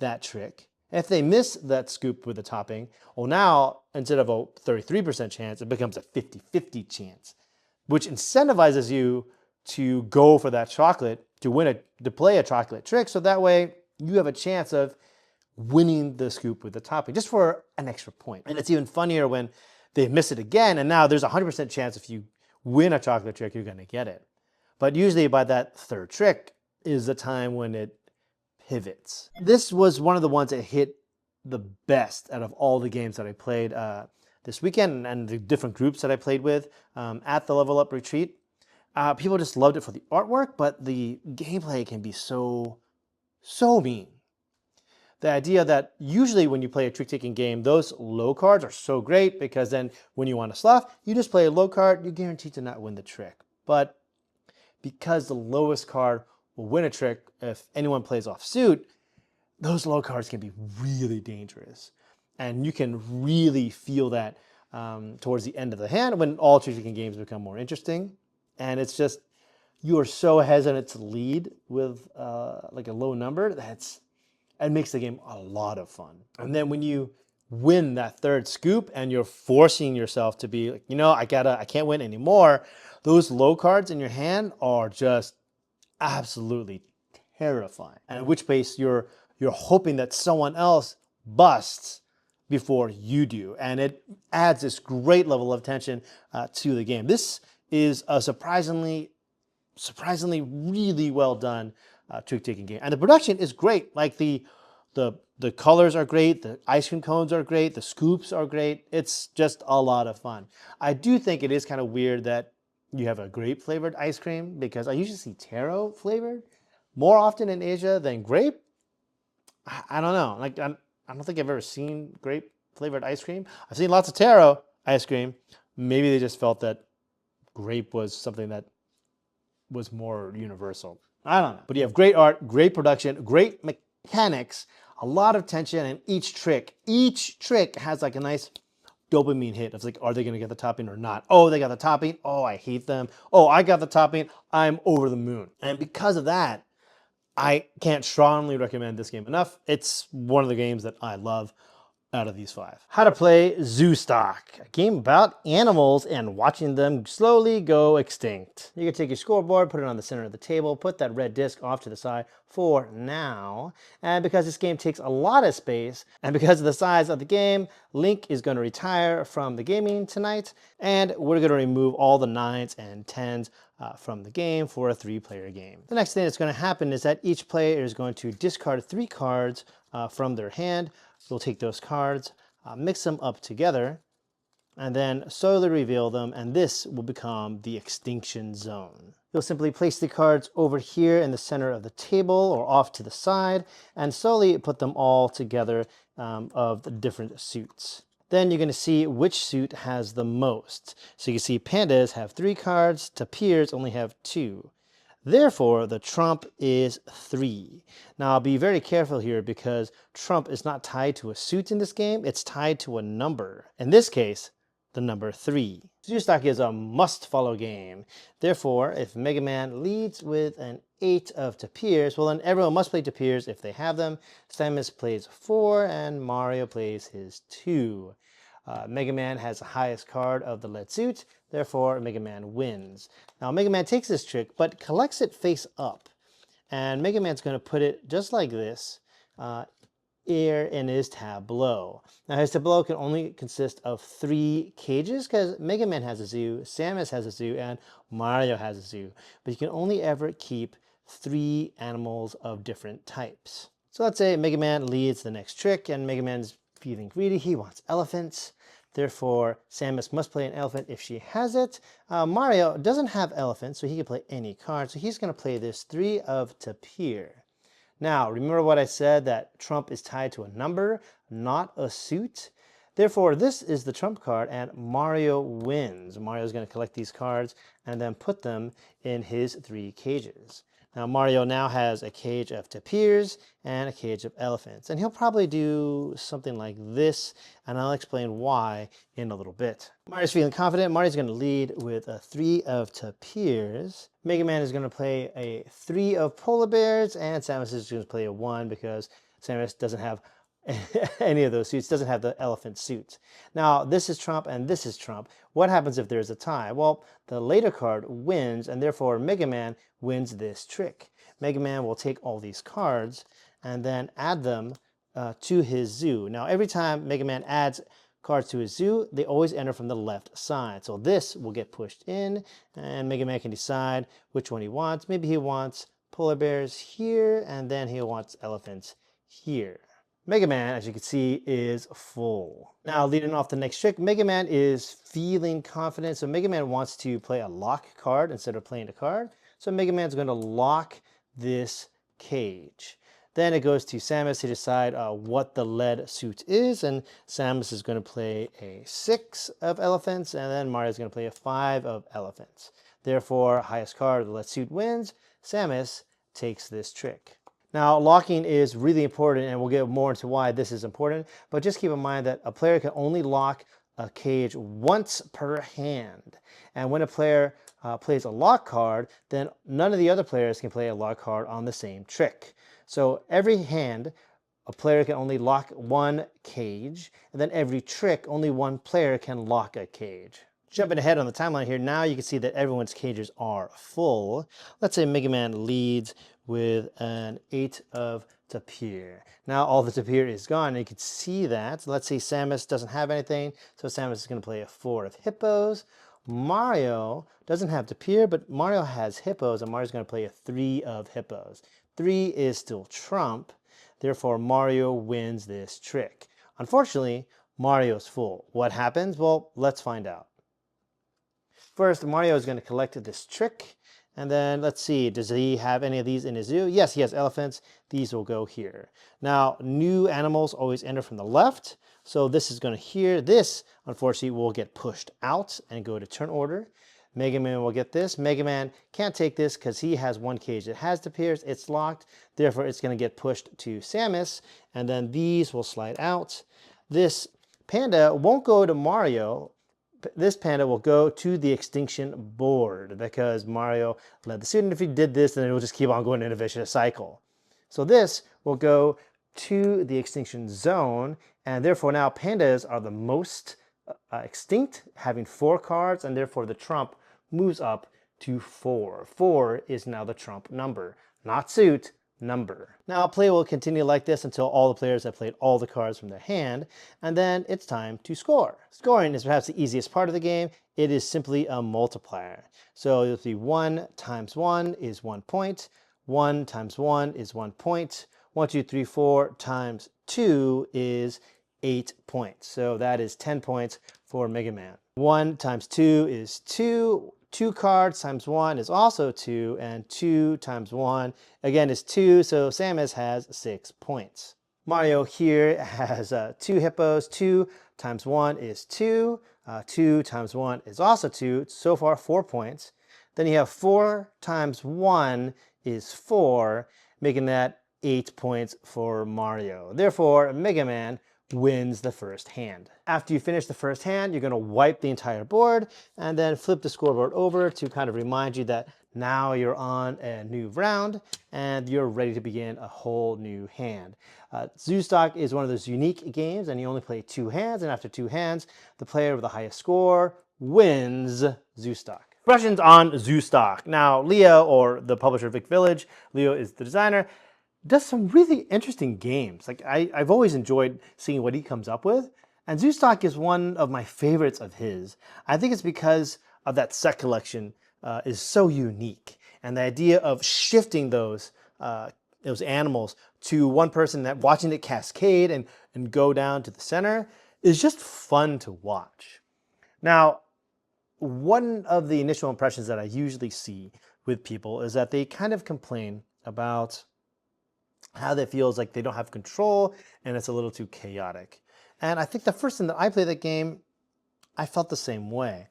that trick, if they miss that scoop with the topping, well, now instead of a 33% chance, it becomes a 50-50 chance, which incentivizes you to go for that chocolate, to play a chocolate trick. So that way you have a chance of winning the scoop with the topping just for an extra point. And it's even funnier when they miss it again. And now there's a 100% chance if you win a chocolate trick, you're going to get it. But usually by that 3rd trick is the time when it pivots. This was one of the ones that hit the best out of all the games that I played this weekend and the different groups that I played with at the Level Up Retreat. People just loved it for the artwork, but the gameplay can be so mean. The idea that usually when you play a trick-taking game, those low cards are so great because then when you want to slough, you just play a low card, you're guaranteed to not win the trick. But because the lowest card will win a trick if anyone plays off suit, those low cards can be really dangerous. And you can really feel that towards the end of the hand when all trick taking games become more interesting. And it's just, you are so hesitant to lead with like a low number, it makes the game a lot of fun. And then when you win that third scoop and you're forcing yourself to be like, I can't win anymore, those low cards in your hand are just absolutely terrifying. And in which case you're hoping that someone else busts before you do. And it adds this great level of tension to the game. This is a surprisingly really well done trick-taking game. And the production is great. Like the colors are great, the ice cream cones are great, the scoops are great. It's just a lot of fun. I do think it is kind of weird that you have a grape flavored ice cream, because I usually see taro flavored more often in Asia than grape. I don't know. Like I don't think I've ever seen grape flavored ice cream. I've seen lots of taro ice cream. Maybe they just felt that grape was something that was more universal. I don't know. But you have great art, great production, great mechanics, a lot of tension, and each trick has like a nice dopamine hit of like, are they going to get the topping or not? Oh, they got the topping. Oh, I hate them. Oh, I got the topping. I'm over the moon. And because of that, I can't strongly recommend this game enough. It's one of the games that I love out of these 5. How to play ZooStock, a game about animals and watching them slowly go extinct. You can take your scoreboard, put it on the center of the table, put that red disc off to the side for now. And because this game takes a lot of space, and because of the size of the game, Link is going to retire from the gaming tonight, and we're going to remove all the 9s and 10s from the game for a 3-player game. The next thing that's going to happen is that each player is going to discard 3 cards from their hand. We'll take those cards, mix them up together, and then slowly reveal them, and this will become the extinction zone. You'll simply place the cards over here in the center of the table or off to the side, and slowly put them all together of the different suits. Then you're going to see which suit has the most. So you can see pandas have 3 cards, tapirs only have 2. Therefore, the trump is 3. Now, be very careful here because trump is not tied to a suit in this game. It's tied to a number. In this case, the number 3. ZooStock is a must-follow game. Therefore, if Mega Man leads with an 8 of tapirs, well, then everyone must play tapirs if they have them. Samus plays 4, and Mario plays his 2. Mega Man has the highest card of the lead suit, therefore Mega Man wins. Now Mega Man takes this trick, but collects it face up. And Mega Man's going to put it just like this here in his tableau. Now his tableau can only consist of 3 cages because Mega Man has a zoo, Samus has a zoo, and Mario has a zoo. But you can only ever keep 3 animals of different types. So let's say Mega Man leads the next trick, and Mega Man's feeling greedy. He wants elephants. Therefore, Samus must play an elephant if she has it. Mario doesn't have elephants, so he can play any card. So he's going to play this 3 of tapir. Now, remember what I said, that trump is tied to a number, not a suit? Therefore, this is the trump card, and Mario wins. Mario's going to collect these cards and then put them in his 3 cages. Now, Mario now has a cage of tapirs and a cage of elephants. And he'll probably do something like this, and I'll explain why in a little bit. Mario's feeling confident. Mario's going to lead with a 3 of tapirs. Mega Man is going to play a 3 of polar bears, and Samus is going to play a 1 because Samus doesn't have any of those suits, doesn't have the elephant suits. Now, this is trump and this is trump. What happens if there's a tie? Well, the later card wins, and therefore Mega Man wins this trick. Mega Man will take all these cards and then add them to his zoo. Now, every time Mega Man adds cards to his zoo, they always enter from the left side. So this will get pushed in, and Mega Man can decide which one he wants. Maybe he wants polar bears here, and then he wants elephants here. Mega Man, as you can see, is full. Now, leading off the next trick, Mega Man is feeling confident. So Mega Man wants to play a lock card instead of playing a card. So Mega Man's going to lock this cage. Then it goes to Samus to decide what the lead suit is. And Samus is going to play a 6 of elephants. And then Mario's going to play a 5 of elephants. Therefore, highest card of the Let's Suit wins. Samus takes this trick. Now, locking is really important, and we'll get more into why this is important, but just keep in mind that a player can only lock a cage once per hand. And when a player plays a lock card, then none of the other players can play a lock card on the same trick. So every hand, a player can only lock one cage, and then every trick, only one player can lock a cage. Jumping ahead on the timeline here, now you can see that everyone's cages are full. Let's say Mega Man leads with an 8 of Tapir. Now all the Tapir is gone, and you can see that. Let's say Samus doesn't have anything, so Samus is going to play a 4 of Hippos. Mario doesn't have Tapir, but Mario has Hippos, and Mario's going to play a 3 of Hippos. 3 is still trump, therefore Mario wins this trick. Unfortunately, Mario's full. What happens? Well, let's find out. First, Mario is going to collect this trick, and then let's see, does he have any of these in his zoo? Yes, he has elephants. These will go here. Now, new animals always enter from the left, so this is going to here. This, unfortunately, will get pushed out and go to turn order. Mega Man will get this. Mega Man can't take this because he has one cage that has the Tapir. It's locked, therefore it's going to get pushed to Samus, and then these will slide out. This panda won't go to Mario. This panda will go to the extinction board because Mario led the suit, and if he did this, then it will just keep on going in a vicious cycle. So this will go to the extinction zone, and therefore now pandas are the most extinct, having 4 cards, and therefore the trump moves up to 4. 4 is now the trump number, not suit, number. Now play will continue like this until all the players have played all the cards from their hand, and then it's time to score. Scoring is perhaps the easiest part of the game. It is simply a multiplier. So you'll see 1 times 1 is 1 point, 1 times 1 is 1 point, 1, 2, 3, 4 times 2 is 8 points. So that is 10 points for Mega Man. 1 times 2 is 2. 2 cards times 1 is also 2, and 2 times 1 again is 2, so Samus has 6 points. Mario here has 2 hippos. 2 times 1 is 2. 2 times 1 is also 2, so far 4 points. Then you have 4 times 1 is 4, making that 8 points for Mario. Therefore, Mega Man wins the first hand. After you finish the first hand, you're going to wipe the entire board and then flip the scoreboard over to kind of remind you that now you're on a new round and you're ready to begin a whole new hand. ZooStock is one of those unique games, and you only play 2 hands, and after 2 hands, the player with the highest score wins ZooStock. Questions on ZooStock. Now, Leo, or the publisher Vic Village, Leo is the designer, does some really interesting games. Like I've always enjoyed seeing what he comes up with, and ZooStock is one of my favorites of his. I think it's because of that set collection is so unique, and the idea of shifting those animals to one person, that watching it cascade and go down to the center is just fun to watch. Now, one of the initial impressions that I usually see with people is that they kind of complain about how that feels like they don't have control and it's a little too chaotic. And I think the first time that I played that game, I felt the same way.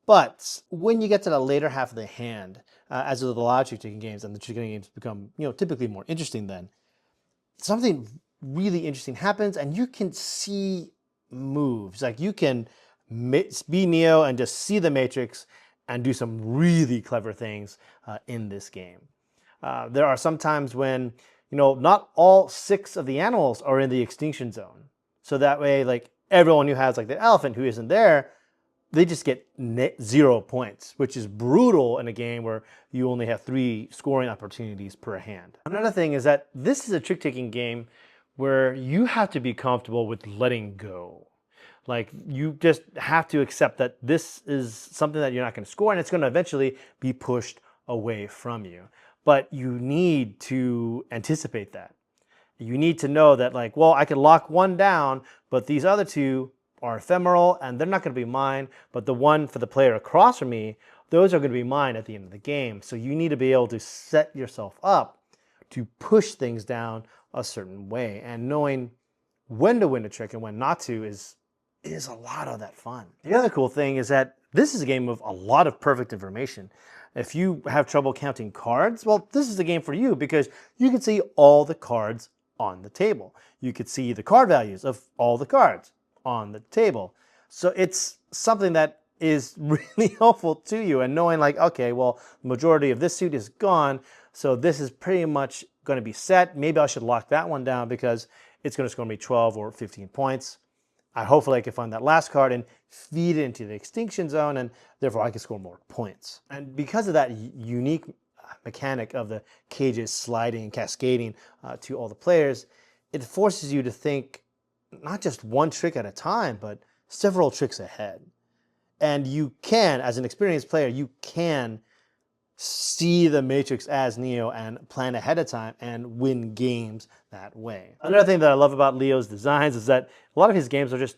But when you get to the later half of the hand, as with a lot of trick-taking games, and the trick-taking games become, typically more interesting, then something really interesting happens, and you can see moves. Like you can be Neo and just see the Matrix and do some really clever things in this game. There are some times when not all 6 of the animals are in the extinction zone. So that way, like everyone who has like the elephant who isn't there, they just get 0 points, which is brutal in a game where you only have 3 scoring opportunities per hand. Another thing is that this is a trick-taking game where you have to be comfortable with letting go. Like you just have to accept that this is something that you're not going to score, and it's going to eventually be pushed away from you. But you need to anticipate that. You need to know that, like, well, I can lock one down, but these other 2 are ephemeral and they're not going to be mine, but the one for the player across from me, those are going to be mine at the end of the game. So you need to be able to set yourself up to push things down a certain way, and knowing when to win a trick and when not to is is a lot of that fun. The other cool thing is that this is a game of a lot of perfect information. If you have trouble counting cards, well, this is the game for you because you can see all the cards on the table. You could see the card values of all the cards on the table. So it's something that is really helpful to you, and knowing like, okay, well, the majority of this suit is gone, so this is pretty much going to be set. Maybe I should lock that one down because it's going to score me 12 or 15 points. Hopefully I can find that last card and feed it into the extinction zone, and therefore I can score more points. And because of that unique mechanic of the cages sliding and cascading to all the players, it forces you to think not just one trick at a time, but several tricks ahead. And you can, as an experienced player, you can see the matrix as Neo and plan ahead of time and win games that way. Another thing that I love about Leo's designs is that a lot of his games are just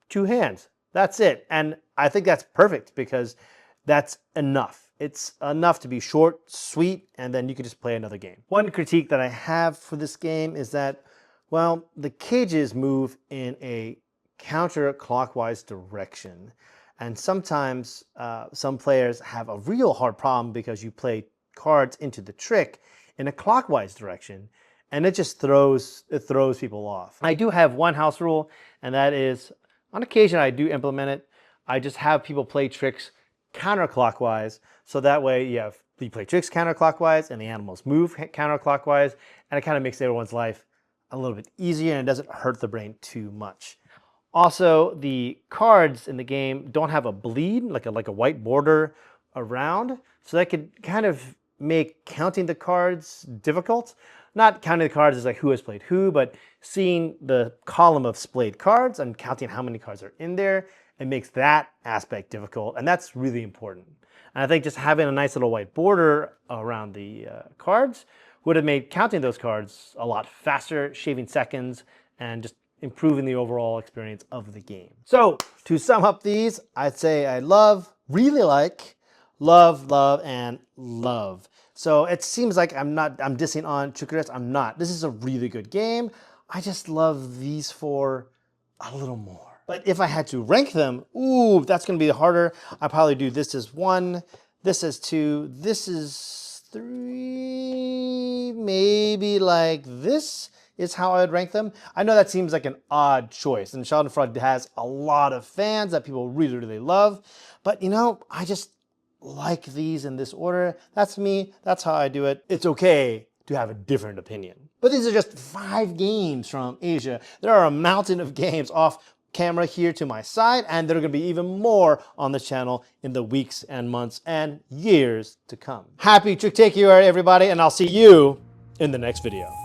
2 hands. That's it. And I think that's perfect because that's enough. It's enough to be short, sweet, and then you can just play another game. One critique that I have for this game is that, well, the cages move in a counterclockwise direction. And sometimes some players have a real hard problem because you play cards into the trick in a clockwise direction, and it just throws people off. I do have one house rule, and that is, on occasion I do implement it. I just have people play tricks counterclockwise, so that way you play tricks counterclockwise and the animals move counterclockwise, and it kind of makes everyone's life a little bit easier and it doesn't hurt the brain too much. Also, the cards in the game don't have a bleed, like a white border around, so that could kind of make counting the cards difficult. Not counting the cards as like who has played who, but seeing the column of splayed cards and counting how many cards are in there, it makes that aspect difficult, and that's really important. And I think just having a nice little white border around the cards would have made counting those cards a lot faster, shaving seconds, and just improving the overall experience of the game. So to sum up these, I'd say I love, really like, love, and love. So it seems like I'm dissing on Trickarus. I'm not. This is a really good game. I just love these 4 a little more. But if I had to rank them, ooh, that's going to be harder. I'd probably do this as 1, this as 2, this is 3, maybe like this is how I would rank them. I know that seems like an odd choice, and Schadenfreude has a lot of fans that people really, really love, but you know, I just like these in this order. That's me, that's how I do it. It's okay to have a different opinion. But these are just 5 games from Asia. There are a mountain of games off camera here to my side, and there are going to be even more on the channel in the weeks and months and years to come. Happy Trick Take-uary, everybody, and I'll see you in the next video.